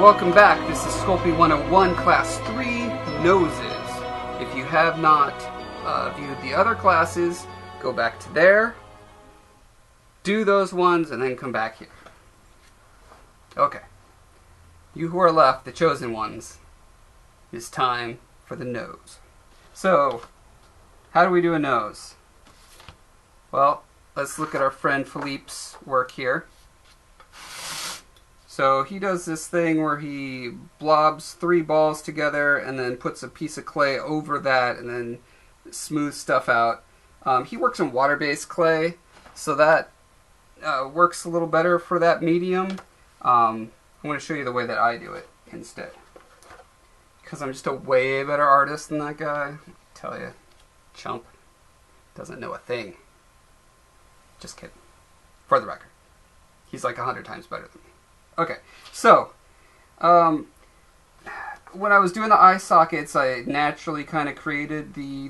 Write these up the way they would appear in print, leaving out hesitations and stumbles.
welcome back. This is Sculpey 101, Class 3, Noses. If you have not viewed the other classes, go back to there, do those ones, and then come back here. Okay. You who are left, the chosen ones, it's time for the nose. So, how do we do a nose? Well, let's look at our friend Philippe's work here. So he does this thing where he blobs 3 balls together and then puts a piece of clay over that and then smooths stuff out. He works in water-based clay, so that works a little better for that medium. I'm going to show you the way that I do it instead. Because I'm just a way better artist than that guy. I tell you, chump doesn't know a thing. Just kidding. For the record. He's like 100 times better than me. Okay, so when I was doing the eye sockets, I naturally kind of created the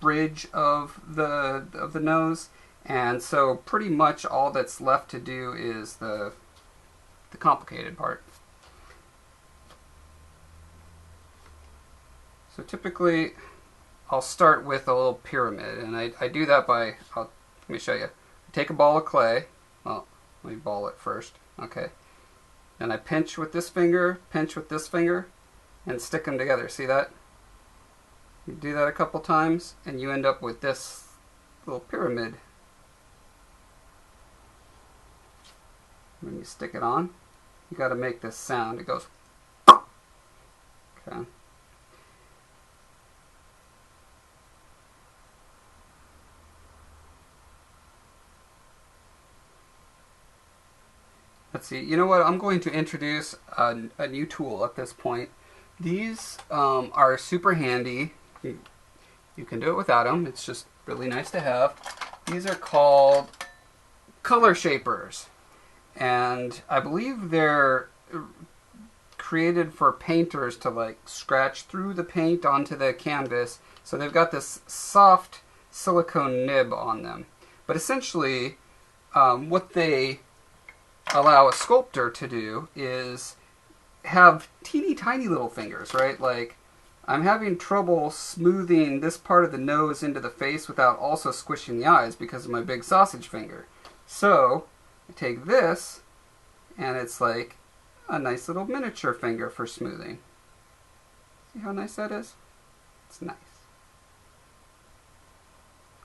bridge of the nose, and so pretty much all that's left to do is the complicated part. So typically, I'll start with a little pyramid, and I do that by, let me show you. I take a ball of clay. Well, let me ball it first. Okay. And I pinch with this finger, and stick them together. See that? You do that a couple times, and you end up with this little pyramid. When you stick it on, you got to make this sound. It goes. Okay. Let's see, you know what, I'm going to introduce a new tool at this point. These are super handy. You can do it without them. It's just really nice to have. These are called color shapers. And I believe they're created for painters to like scratch through the paint onto the canvas. So they've got this soft silicone nib on them. But essentially, what they allow a sculptor to do is have teeny tiny little fingers, right? Like, I'm having trouble smoothing this part of the nose into the face without also squishing the eyes because of my big sausage finger. So, I take this, and it's like a nice little miniature finger for smoothing. See how nice that is? It's nice.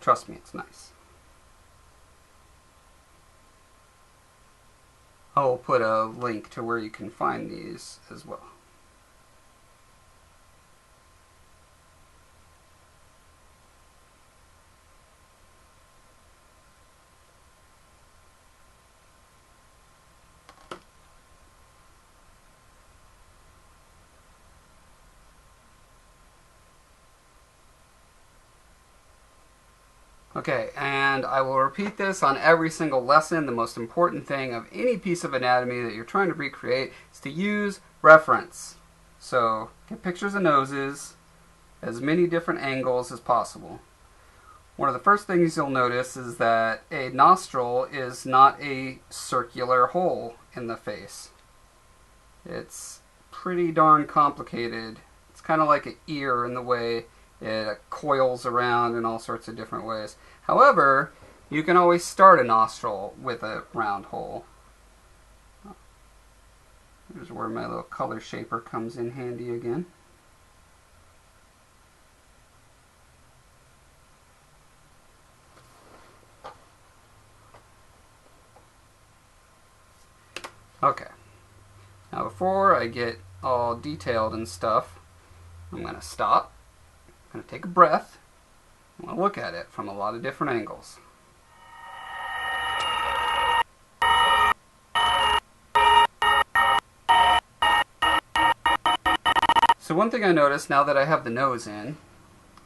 Trust me, it's nice. I'll put a link to where you can find these as well. Okay, and I will repeat this on every single lesson. The most important thing of any piece of anatomy that you're trying to recreate is to use reference. So, get pictures of noses, as many different angles as possible. One of the first things you'll notice is that a nostril is not a circular hole in the face. It's pretty darn complicated. It's kind of like an ear in the way it coils around in all sorts of different ways. However, you can always start a nostril with a round hole. Here's where my little color shaper comes in handy again. Okay. Now before I get all detailed and stuff, I'm going to stop. I'm going to take a breath. I'm going to look at it from a lot of different angles. So one thing I noticed now that I have the nose in,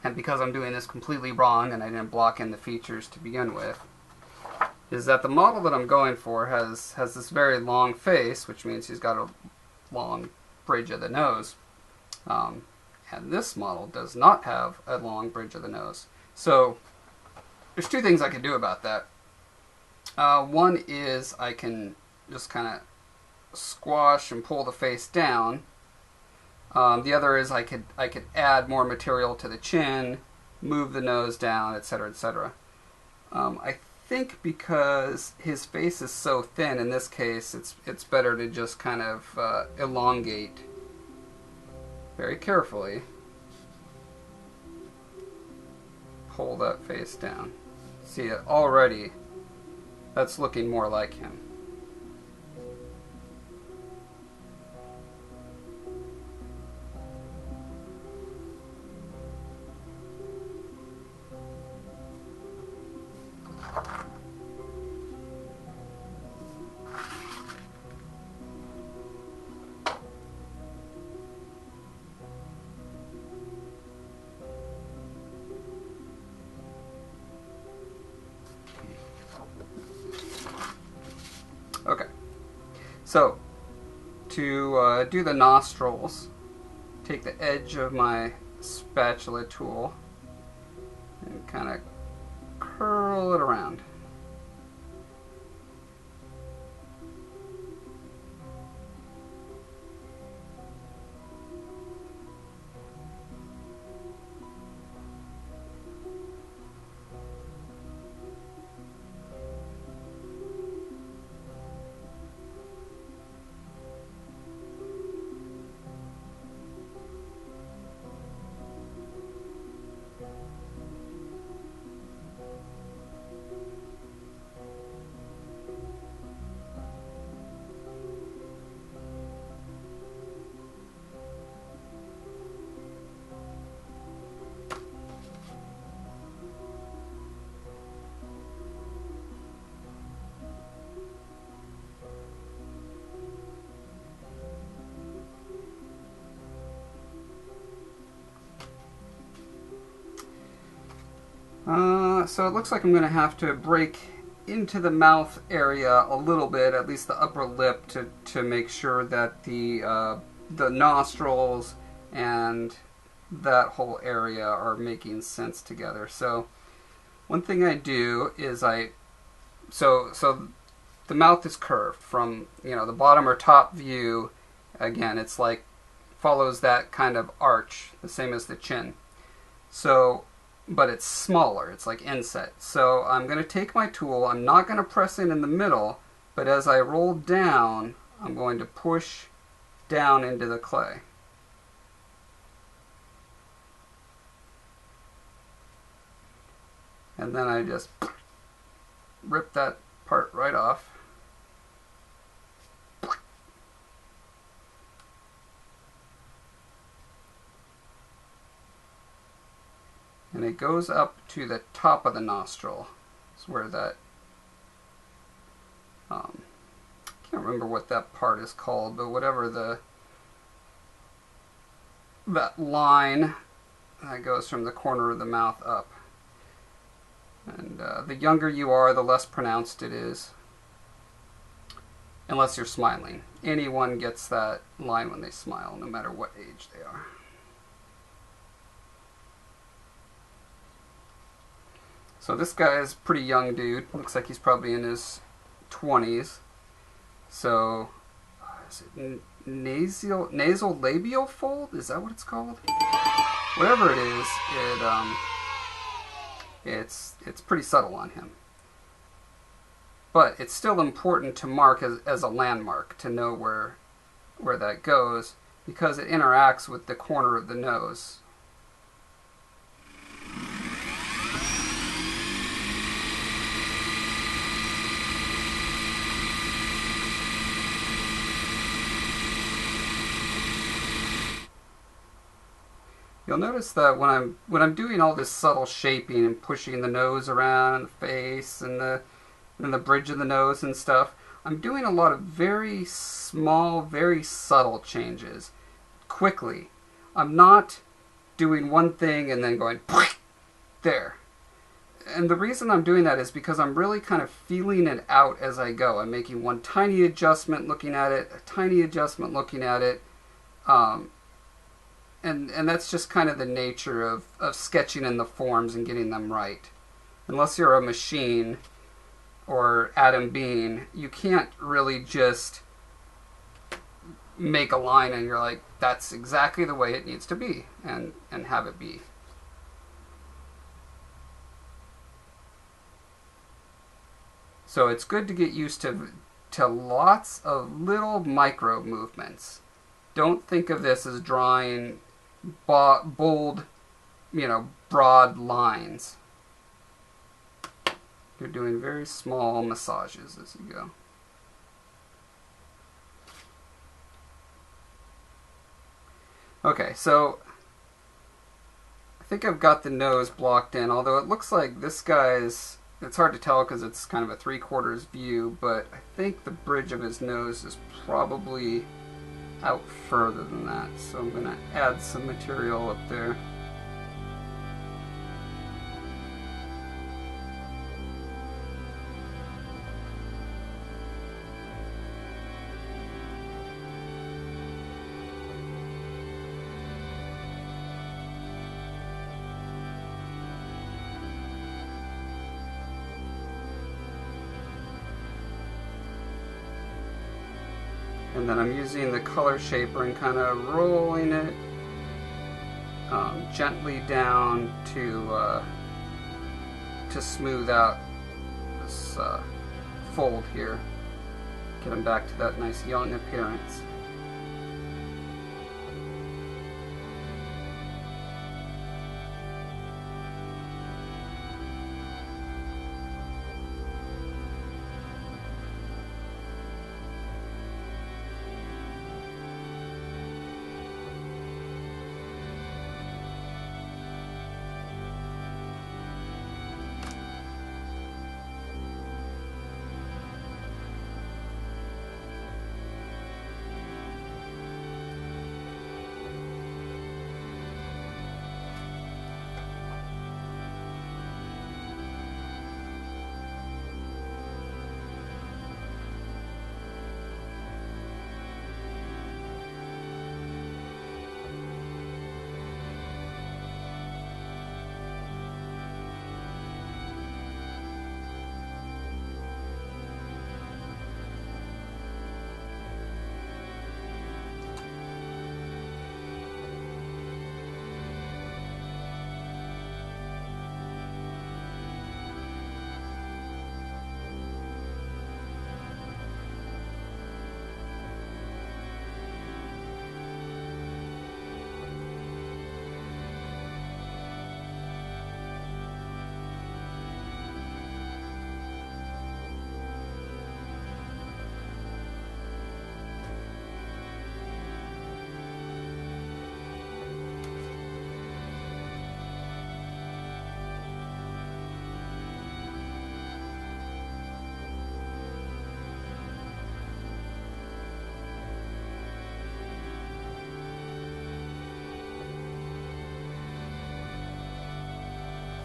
and because I'm doing this completely wrong and I didn't block in the features to begin with, is that the model that I'm going for has this very long face, which means he's got a long bridge of the nose. And this model does not have a long bridge of the nose. So there's 2 things I can do about that. One is I can just kind of squash and pull the face down. The other is I could add more material to the chin, move the nose down, etc., etc. I think because his face is so thin in this case, it's better to just kind of elongate very carefully. Pull that face down. See it already. That's looking more like him. Okay, so to do the nostrils, take the edge of my spatula tool and kind of curl it around. So it looks like I'm going to have to break into the mouth area a little bit, at least the upper lip, to make sure that the nostrils and that whole area are making sense together. So one thing I do is so the mouth is curved from, the bottom or top view. Again, it's like follows that kind of arch, the same as the chin. So, but it's smaller, it's like inset. So I'm going to take my tool, I'm not going to press in the middle, but as I roll down, I'm going to push down into the clay. And then I just rip that part right off. And it goes up to the top of the nostril. It's where that, I can't remember what that part is called, but whatever that line that goes from the corner of the mouth up. And the younger you are, the less pronounced it is, unless you're smiling. Anyone gets that line when they smile, no matter what age they are. So this guy is a pretty young dude. Looks like he's probably in his 20s. So, is it nasal labial fold? Is that what it's called? Whatever it is, it's pretty subtle on him. But it's still important to mark as a landmark, to know where that goes, because it interacts with the corner of the nose. You'll notice that when I'm doing all this subtle shaping and pushing the nose around and the face and the bridge of the nose and stuff, I'm doing a lot of very small, very subtle changes quickly. I'm not doing one thing and then going there. And the reason I'm doing that is because I'm really kind of feeling it out as I go. I'm making one tiny adjustment, looking at it, a tiny adjustment, looking at it. And that's just kind of the nature of sketching in the forms and getting them right. Unless you're a machine or Adam Bean, you can't really just make a line and you're like, that's exactly the way it needs to be, and have it be. So it's good to get used to lots of little micro movements. Don't think of this as drawing bold, broad lines. You're doing very small massages as you go. Okay, so I think I've got the nose blocked in, although it looks like this guy's, it's hard to tell because it's kind of a 3/4 view, but I think the bridge of his nose is probably out further than that. So I'm going to add some material up there. And then I'm using the color shaper and kind of rolling it gently down to smooth out this fold here. Get him back to that nice young appearance.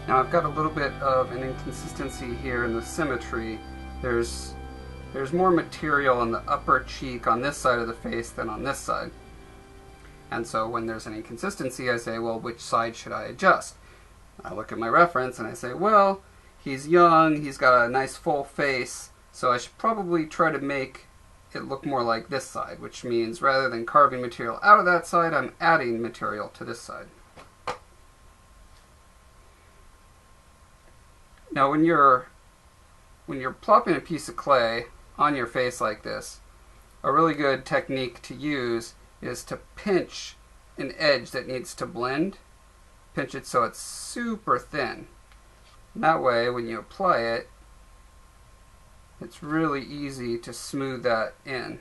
Now I've got a little bit of an inconsistency here in the symmetry. There's more material in the upper cheek on this side of the face than on this side. And so when there's an inconsistency, I say, well, which side should I adjust? I look at my reference and I say, well, he's young, he's got a nice full face, so I should probably try to make it look more like this side, which means rather than carving material out of that side, I'm adding material to this side. Now when you're plopping a piece of clay on your face like this, a really good technique to use is to pinch an edge that needs to blend. Pinch it so it's super thin. And that way when you apply it, it's really easy to smooth that in.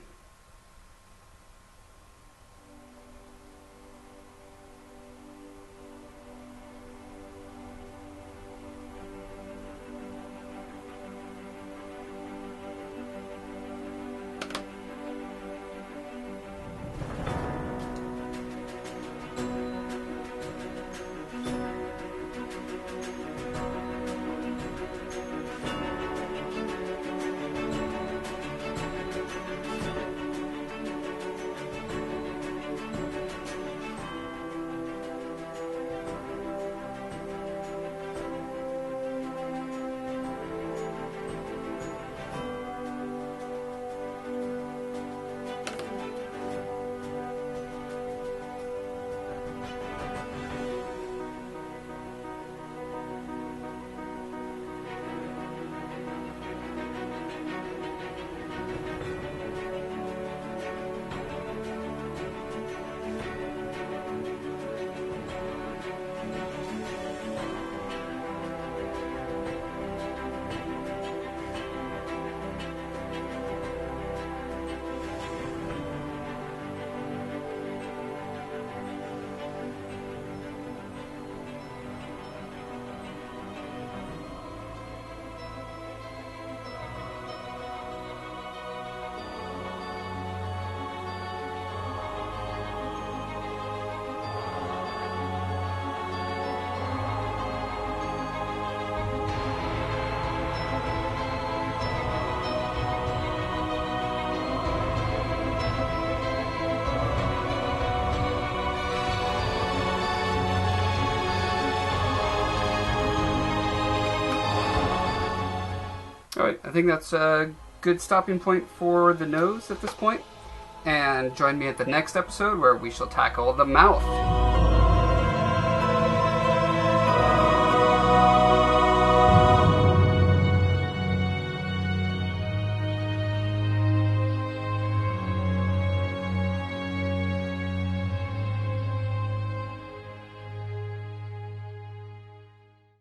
So I think that's a good stopping point for the nose at this point. And join me at the next episode where we shall tackle the mouth.